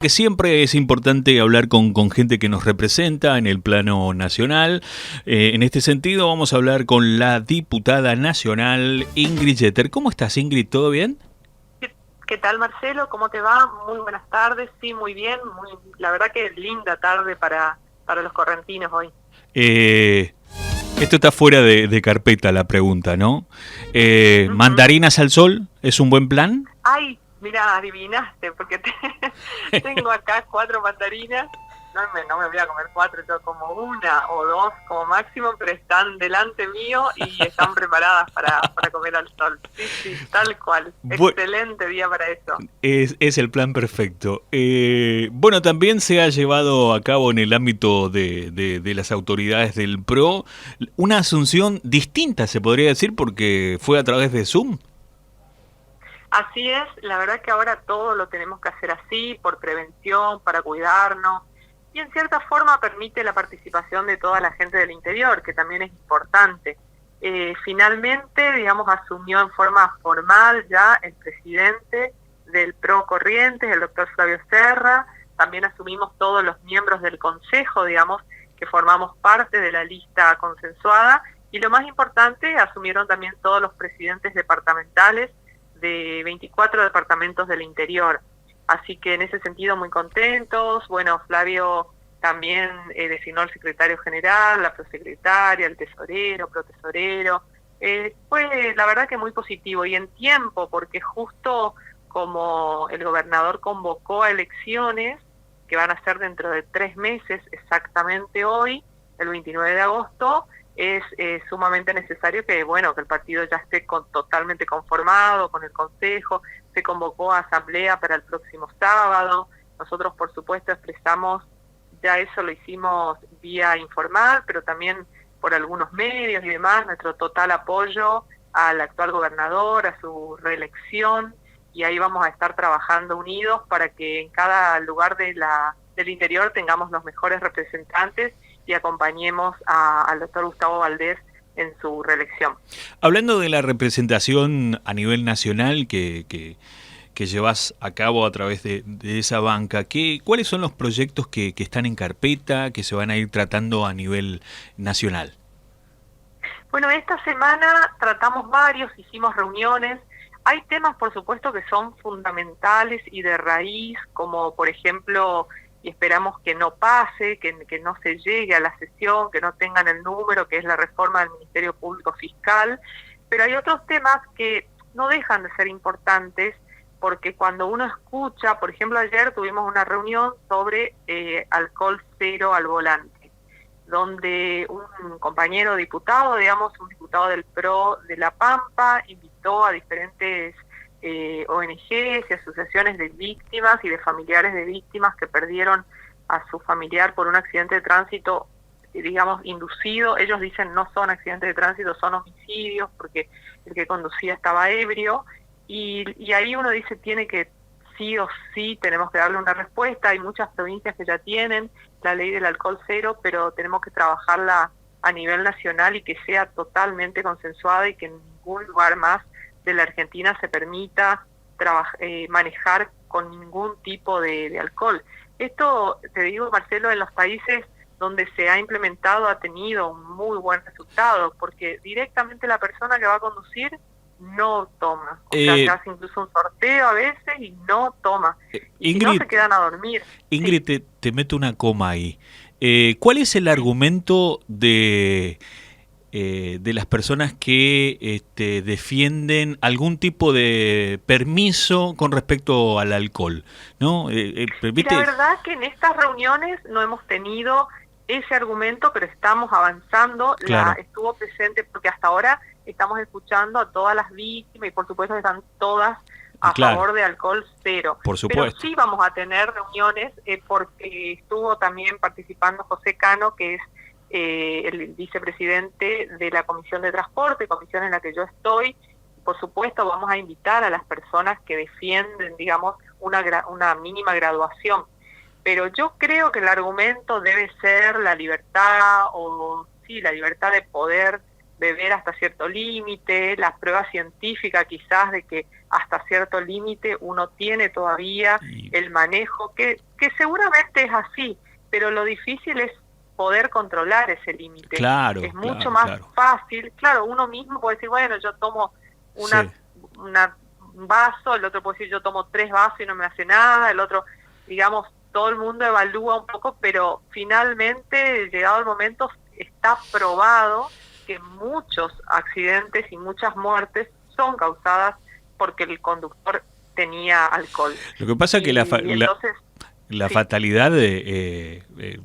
que siempre es importante hablar con gente que nos representa en el plano nacional. En este sentido vamos a hablar con la diputada nacional Ingrid Jeter. ¿Cómo estás, Ingrid? ¿Todo bien? ¿Qué tal, Marcelo? ¿Cómo te va? Muy buenas tardes. Sí, muy bien. La verdad que linda tarde para los correntinos hoy. Eh, Esto está fuera de carpeta la pregunta, ¿no? Ujú. ¿Mandarinas al sol es un buen plan? Ay, mira, adivinaste, porque tengo acá 4 mandarinas. No me voy a comer 4, yo como una o 2 como máximo, pero están delante mío y están preparadas para comer al sol. Sí, sí, tal cual. Bu- Excelente día para eso. es el plan perfecto. Bueno, también se ha llevado a cabo en el ámbito de las autoridades del PRO una asunción distinta, se podría decir, porque fue a través de Zoom. Así es, la verdad que ahora todo lo tenemos que hacer así, por prevención, para cuidarnos, y en cierta forma permite la participación de toda la gente del interior, que también es importante. Finalmente, digamos, asumió en forma formal ya el presidente del PRO Corrientes, el doctor Flavio Serra. También asumimos todos los miembros del consejo, digamos, que formamos parte de la lista consensuada, y lo más importante, asumieron también todos los presidentes departamentales de 24 departamentos del interior. Así que en ese sentido muy contentos. Bueno, Flavio también designó al secretario general, la prosecretaria, el tesorero, protesorero. Fue la verdad que muy positivo y en tiempo, porque justo como el gobernador convocó a elecciones, que van a ser dentro de 3 meses, exactamente hoy, el 29 de agosto, es sumamente necesario que, bueno, que el partido ya esté totalmente conformado con el Consejo. Se convocó a asamblea para el próximo sábado. Nosotros, por supuesto, expresamos, ya eso lo hicimos vía informal, pero también por algunos medios y demás, nuestro total apoyo al actual gobernador, a su reelección, y ahí vamos a estar trabajando unidos para que en cada lugar del interior tengamos los mejores representantes y acompañemos al doctor Gustavo Valdés en su reelección. Hablando de la representación a nivel nacional que llevas a cabo a través de esa banca, ¿cuáles son los proyectos que están en carpeta, que se van a ir tratando a nivel nacional? Bueno, esta semana tratamos varios, hicimos reuniones. Hay temas, por supuesto, que son fundamentales y de raíz, como por ejemplo, y esperamos que no pase, que no se llegue a la sesión, que no tengan el número, que es la reforma del Ministerio Público Fiscal. Pero hay otros temas que no dejan de ser importantes, porque cuando uno escucha, por ejemplo, ayer tuvimos una reunión sobre alcohol cero al volante, donde un compañero diputado, digamos, un diputado del PRO de La Pampa, invitó a diferentes ONGs y asociaciones de víctimas y de familiares de víctimas que perdieron a su familiar por un accidente de tránsito, digamos, inducido. Ellos dicen no son accidentes de tránsito, son homicidios, porque el que conducía estaba ebrio, y ahí uno dice, tiene que, sí o sí, tenemos que darle una respuesta. Hay muchas provincias que ya tienen la ley del alcohol cero, pero tenemos que trabajarla a nivel nacional y que sea totalmente consensuada y que en ningún lugar más de la Argentina se permita manejar con ningún tipo de alcohol. Esto, te digo, Marcelo, en los países donde se ha implementado ha tenido un muy buen resultado, porque directamente la persona que va a conducir no toma. O sea, se Eh, hace incluso un sorteo a veces y no toma. Y si no, Ingrid, se quedan a dormir. Sí. Ingrid, te meto una coma ahí. ¿Cuál es el Sí. argumento de las personas que defienden algún tipo de permiso con respecto al alcohol? ¿No? Y la ¿Viste? verdad que en estas reuniones no hemos tenido ese argumento, pero estamos avanzando. Claro, Estuvo presente porque hasta ahora estamos escuchando a todas las víctimas y por supuesto están todas a claro, favor de alcohol cero. por Pero supuesto. sí vamos a tener reuniones porque estuvo también participando José Cano, que es el vicepresidente de la Comisión de Transporte, comisión en la que yo estoy. Por supuesto, vamos a invitar a las personas que defienden, digamos, una mínima graduación. Pero yo creo que el argumento debe ser la libertad, o sí, la libertad de poder beber hasta cierto límite, la prueba científica quizás de que hasta cierto límite uno tiene todavía el manejo, que seguramente es así, pero lo difícil es poder controlar ese límite. Claro, es mucho claro, más claro. fácil, claro, uno mismo puede decir, bueno, yo tomo Sí. un vaso, el otro puede decir, yo tomo 3 vasos y no me hace nada, el otro, digamos, todo el mundo evalúa un poco, pero finalmente, llegado el momento, está probado que muchos accidentes y muchas muertes son causadas porque el conductor tenía alcohol. Lo que pasa es que entonces, la sí, fatalidad,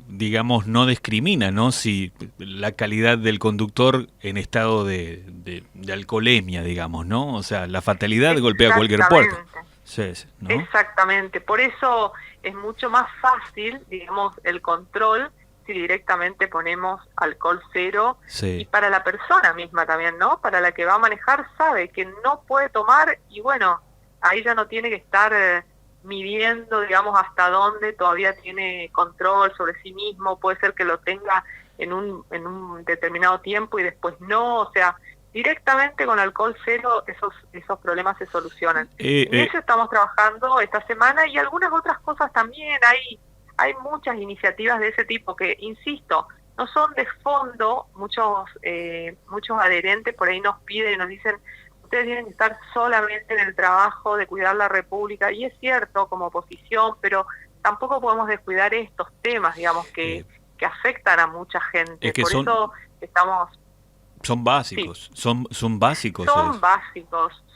digamos, no discrimina, ¿no? Si la calidad del conductor en estado de alcoholemia, digamos, ¿no? O sea, la fatalidad golpea cualquier puerta. exactamente. Sí, sí, ¿no? Exactamente, por eso es mucho más fácil, digamos, el control si directamente ponemos alcohol cero, y Sí. para la persona misma también, ¿no? Para la que va a manejar sabe que no puede tomar y bueno, ahí ya no tiene que estar midiendo, digamos, hasta dónde todavía tiene control sobre sí mismo, puede ser que lo tenga en un determinado tiempo y después no, o sea, directamente con alcohol cero esos problemas se solucionan. En eso estamos trabajando esta semana y algunas otras cosas también. Hay muchas iniciativas de ese tipo que, insisto, no son de fondo. Muchos adherentes por ahí nos piden y nos dicen, ustedes tienen que estar solamente en el trabajo de cuidar la República, y es cierto como oposición, pero tampoco podemos descuidar estos temas, digamos, que afectan a mucha gente. Es que por eso estamos... son básicos, Sí. son básicos.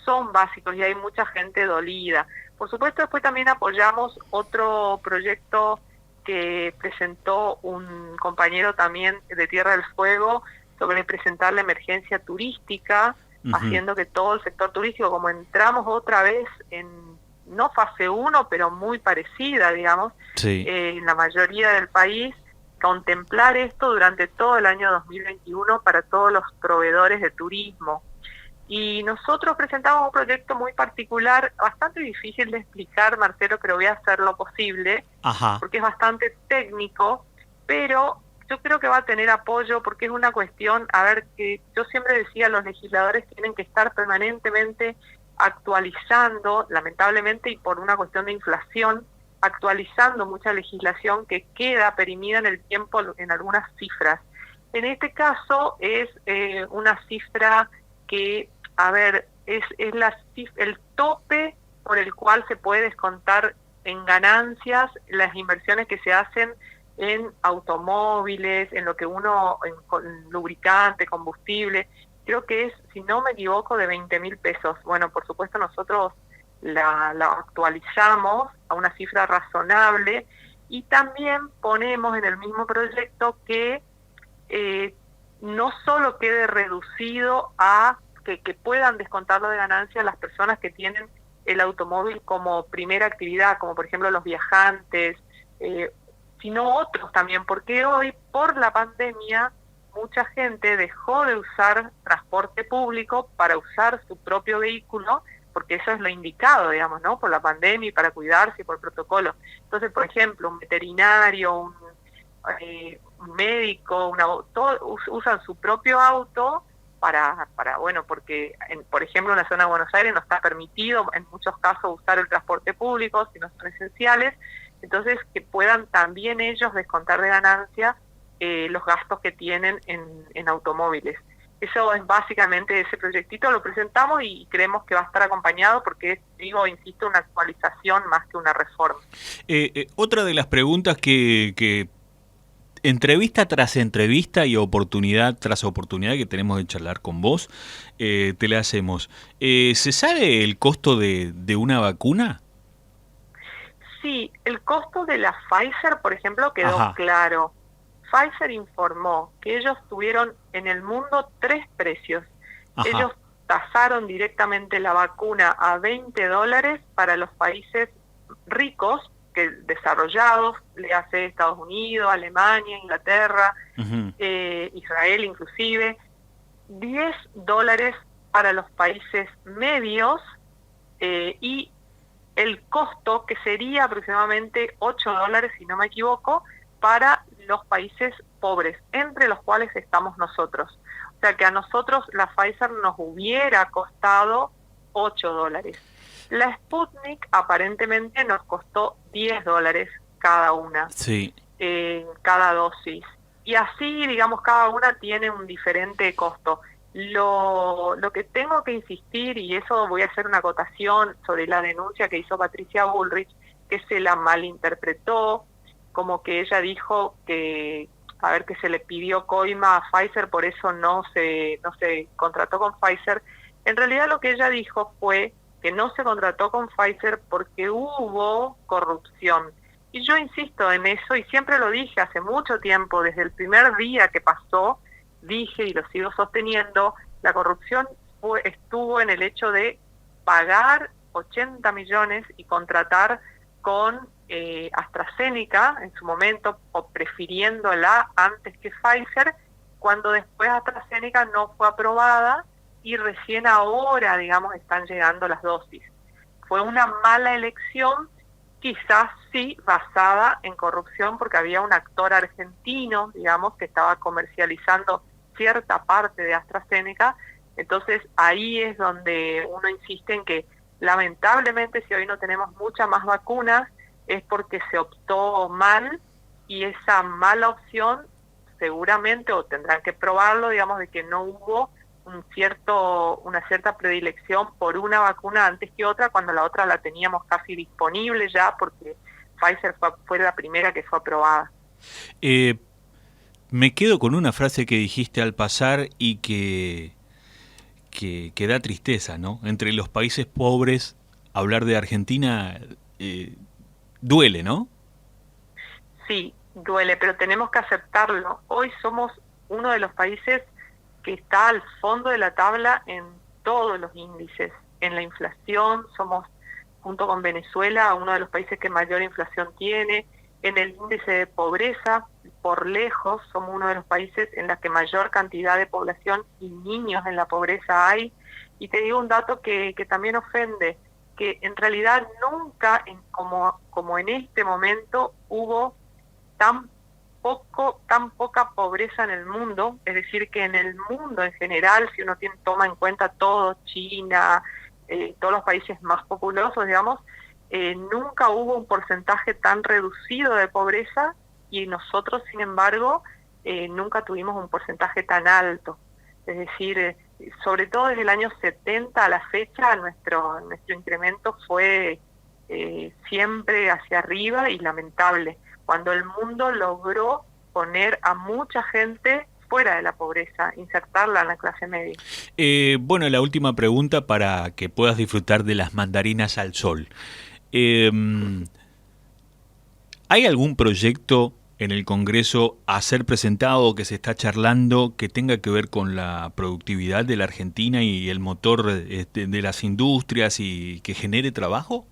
Son básicos y hay mucha gente dolida. Por supuesto, después también apoyamos otro proyecto que presentó un compañero también de Tierra del Fuego sobre presentar la emergencia turística, haciendo que todo el sector turístico, como entramos otra vez en, no fase 1, pero muy parecida, digamos, Sí. En la mayoría del país, contemplar esto durante todo el año 2021 para todos los proveedores de turismo. Y nosotros presentamos un proyecto muy particular, bastante difícil de explicar, Marcelo, pero voy a hacer lo posible, Ajá. porque es bastante técnico, pero yo creo que va a tener apoyo porque es una cuestión, a ver, que yo siempre decía, los legisladores tienen que estar permanentemente actualizando, lamentablemente, y por una cuestión de inflación, actualizando mucha legislación que queda perimida en el tiempo en algunas cifras. En este caso es una cifra que, a ver, es el tope por el cual se puede descontar en ganancias las inversiones que se hacen en automóviles, en lo que en lubricante, combustible. Creo que es, si no me equivoco, de 20.000 pesos. Bueno, por supuesto nosotros la actualizamos a una cifra razonable y también ponemos en el mismo proyecto que no solo quede reducido a que puedan descontarlo de ganancia las personas que tienen el automóvil como primera actividad, como por ejemplo los viajantes, sino otros también, porque hoy por la pandemia mucha gente dejó de usar transporte público para usar su propio vehículo, porque eso es lo indicado, digamos, ¿no? Por la pandemia y para cuidarse y por protocolo. Entonces, por ejemplo, un veterinario, un médico, todos usan su propio auto para bueno, porque, por ejemplo, en la zona de Buenos Aires no está permitido en muchos casos usar el transporte público si no son esenciales, entonces que puedan también ellos descontar de ganancia los gastos que tienen en automóviles. Eso es básicamente ese proyectito, lo presentamos y creemos que va a estar acompañado porque es, insisto, una actualización más que una reforma. Otra de las preguntas que entrevista tras entrevista y oportunidad tras oportunidad que tenemos de charlar con vos, te la hacemos. ¿Se sabe el costo de una vacuna? Sí, el costo de la Pfizer, por ejemplo, quedó claro. Pfizer informó que ellos tuvieron en el mundo 3 precios. Ellos tasaron directamente la vacuna a $20 para los países ricos, que desarrollados, le hace Estados Unidos, Alemania, Inglaterra, Israel inclusive, $10 para los países medios y el costo que sería aproximadamente $8, si no me equivoco, para los países pobres, entre los cuales estamos nosotros. O sea que a nosotros la Pfizer nos hubiera costado $8. La Sputnik aparentemente nos costó $10 cada una, Sí. cada dosis. Y así, digamos, cada una tiene un diferente costo. Lo que tengo que insistir, y eso voy a hacer una acotación sobre la denuncia que hizo Patricia Bullrich, que se la malinterpretó, como que ella dijo que, a ver, que se le pidió coima a Pfizer, por eso no se contrató con Pfizer. En realidad lo que ella dijo fue que no se contrató con Pfizer porque hubo corrupción. Y yo insisto en eso, y siempre lo dije hace mucho tiempo, desde el primer día que pasó, dije y lo sigo sosteniendo, la corrupción estuvo en el hecho de pagar 80 millones y contratar con AstraZeneca en su momento, o prefiriéndola antes que Pfizer, cuando después AstraZeneca no fue aprobada y recién ahora, digamos, están llegando las dosis. Fue una mala elección, quizás sí basada en corrupción, porque había un actor argentino, digamos, que estaba comercializando cierta parte de AstraZeneca. Entonces ahí es donde uno insiste en que lamentablemente si hoy no tenemos muchas más vacunas es porque se optó mal, y esa mala opción seguramente, o tendrán que probarlo, digamos, de que no hubo una cierta predilección por una vacuna antes que otra, cuando la otra la teníamos casi disponible ya, porque Pfizer fue la primera que fue aprobada. Me quedo con una frase que dijiste al pasar y que da tristeza, ¿no? Entre los países pobres, hablar de Argentina duele, ¿no? Sí, duele, pero tenemos que aceptarlo. Hoy somos uno de los países que está al fondo de la tabla en todos los índices. En la inflación somos, junto con Venezuela, uno de los países que mayor inflación tiene. En el índice de pobreza, por lejos, somos uno de los países en la que mayor cantidad de población y niños en la pobreza hay. Y te digo un dato que también ofende, que en realidad nunca, como en este momento, hubo tan poca pobreza en el mundo. Es decir, que en el mundo en general, si uno toma en cuenta todo, China, todos los países más populosos, digamos, nunca hubo un porcentaje tan reducido de pobreza, y nosotros, sin embargo, nunca tuvimos un porcentaje tan alto. Es decir, sobre todo desde el año 70 a la fecha, nuestro incremento fue siempre hacia arriba y lamentable, cuando el mundo logró poner a mucha gente fuera de la pobreza, insertarla en la clase media. Bueno, la última pregunta para que puedas disfrutar de las mandarinas al sol. ¿Hay algún proyecto en el Congreso a ser presentado, que se está charlando, que tenga que ver con la productividad de la Argentina y el motor de las industrias y que genere trabajo?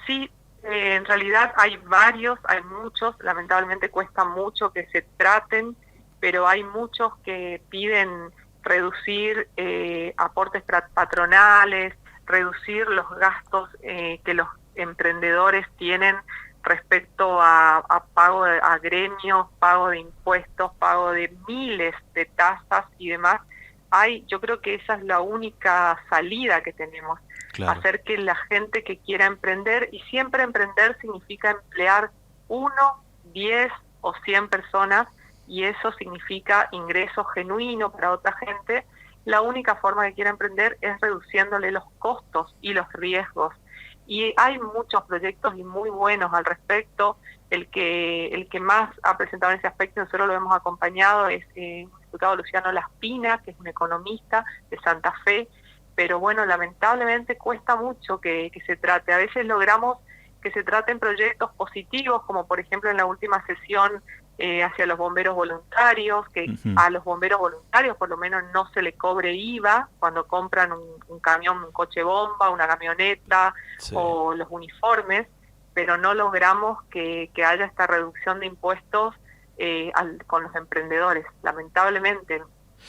Sí, en realidad hay muchos, lamentablemente cuesta mucho que se traten, pero hay muchos que piden reducir aportes patronales, reducir los gastos que los emprendedores tienen respecto a pago a gremios, pago de impuestos, pago de miles de tasas y demás. Yo creo que esa es la única salida que tenemos. Claro. Hacer que la gente que quiera emprender, y siempre emprender significa emplear 1, 10 o 100 personas, y eso significa ingreso genuino para otra gente. La única forma que quiera emprender es reduciéndole los costos y los riesgos. Y hay muchos proyectos y muy buenos al respecto. El que más ha presentado en ese aspecto, nosotros lo hemos acompañado, es el diputado Luciano Laspina, que es un economista de Santa Fe. Pero bueno, lamentablemente cuesta mucho que se trate. A veces logramos que se traten proyectos positivos, como por ejemplo en la última sesión hacia los bomberos voluntarios, que a los bomberos voluntarios por lo menos no se le cobre IVA cuando compran un camión, un coche bomba, una camioneta, sí, o los uniformes, pero no logramos que haya esta reducción de impuestos con los emprendedores. Lamentablemente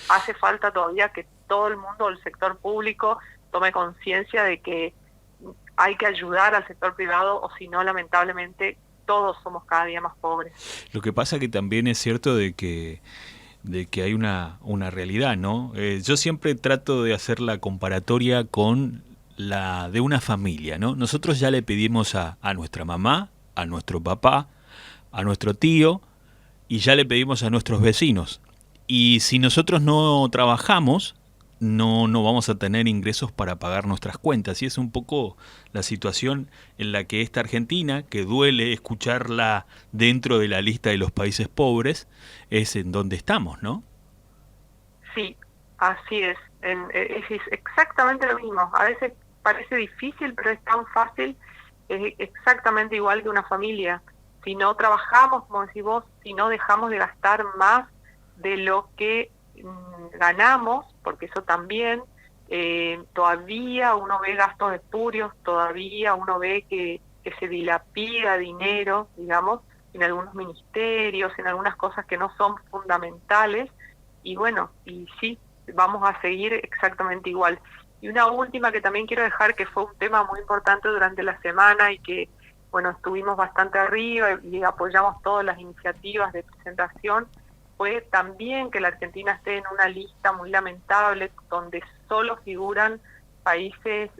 hace falta todavía que todo el mundo, el sector público, tome conciencia de que hay que ayudar al sector privado, o si no, lamentablemente, todos somos cada día más pobres. Lo que pasa que también es cierto de que de que hay una realidad, ¿no? Yo siempre trato de hacer la comparatoria con la de una familia, ¿no? Nosotros ya le pedimos a nuestra mamá, a nuestro papá, a nuestro tío y ya le pedimos a nuestros vecinos. Y si nosotros no trabajamos, no vamos a tener ingresos para pagar nuestras cuentas. Y es un poco la situación en la que esta Argentina, que duele escucharla dentro de la lista de los países pobres, es en donde estamos, ¿no? Sí, así es. Es exactamente lo mismo. A veces parece difícil, pero es tan fácil. Es exactamente igual que una familia. Si no trabajamos, como decís vos, si no dejamos de gastar más de lo que ganamos, porque eso también, todavía uno ve gastos espurios, todavía uno ve que se dilapida dinero, digamos, en algunos ministerios, en algunas cosas que no son fundamentales, y bueno, y sí, vamos a seguir exactamente igual. Y una última que también quiero dejar, que fue un tema muy importante durante la semana y que, bueno, estuvimos bastante arriba y apoyamos todas las iniciativas de presentación, fue también que la Argentina esté en una lista muy lamentable donde solo figuran países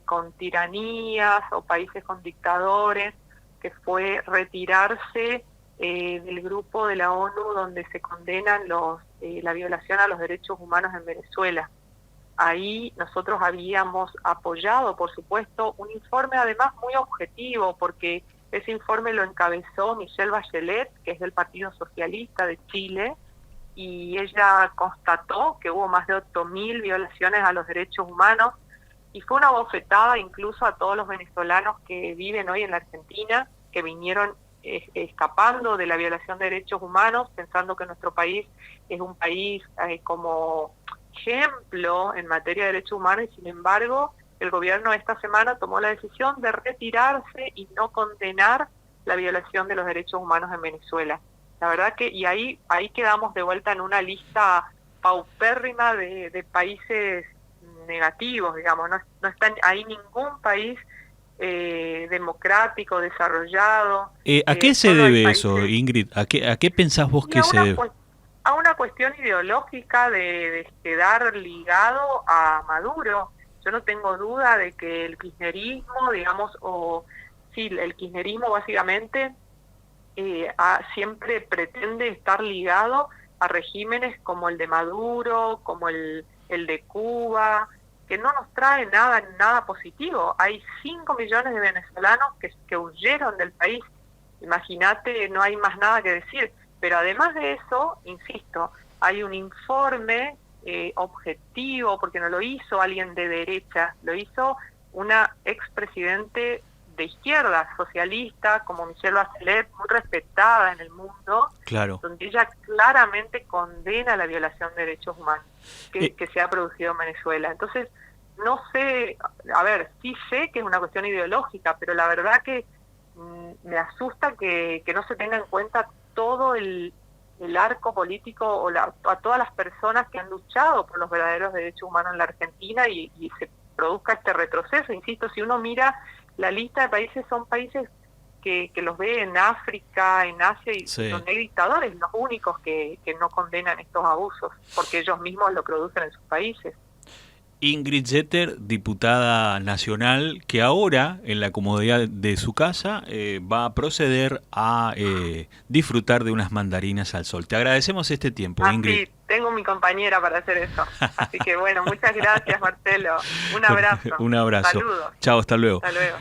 con tiranías o países con dictadores, que fue retirarse del grupo de la ONU donde se condenan la violación a los derechos humanos en Venezuela. Ahí nosotros habíamos apoyado, por supuesto, un informe además muy objetivo, porque ese informe lo encabezó Michelle Bachelet, que es del Partido Socialista de Chile, y ella constató que hubo más de 8.000 violaciones a los derechos humanos, y fue una bofetada incluso a todos los venezolanos que viven hoy en la Argentina, que vinieron escapando de la violación de derechos humanos, pensando que nuestro país es un país como ejemplo en materia de derechos humanos, y sin embargo el gobierno esta semana tomó la decisión de retirarse y no condenar la violación de los derechos humanos en Venezuela. La verdad que, y ahí quedamos de vuelta en una lista paupérrima de países negativos, digamos, no está ahí ningún país democrático, desarrollado. ¿A qué se debe eso, Ingrid? ¿A qué pensás vos que se debe? A una cuestión ideológica de quedar ligado a Maduro. Yo no tengo duda de que el kirchnerismo, digamos, el kirchnerismo básicamente siempre pretende estar ligado a regímenes como el de Maduro, como el de Cuba, que no nos trae nada positivo. Hay 5 millones de venezolanos que huyeron del país. Imagínate, no hay más nada que decir. Pero además de eso, insisto, hay un informe objetivo, porque no lo hizo alguien de derecha, lo hizo una expresidente de izquierda, socialista, como Michelle Bachelet, muy respetada en el mundo, claro, donde ella claramente condena la violación de derechos humanos que se ha producido en Venezuela. Entonces, no sé, a ver, sí sé que es una cuestión ideológica, pero la verdad que me asusta que no se tenga en cuenta todo el arco político o a todas las personas que han luchado por los verdaderos derechos humanos en la Argentina y se produzca este retroceso. Insisto, si uno mira la lista de países, son países que los ve en África, en Asia, y sí, donde hay dictadores, los únicos que no condenan estos abusos, porque ellos mismos lo producen en sus países. Ingrid Jeter, diputada nacional, que ahora, en la comodidad de su casa, va a proceder a disfrutar de unas mandarinas al sol. Te agradecemos este tiempo, Ingrid. Sí, tengo mi compañera para hacer eso. Así que bueno, muchas gracias, Marcelo. Un abrazo. Un abrazo. Saludos. Chao, hasta luego. Hasta luego.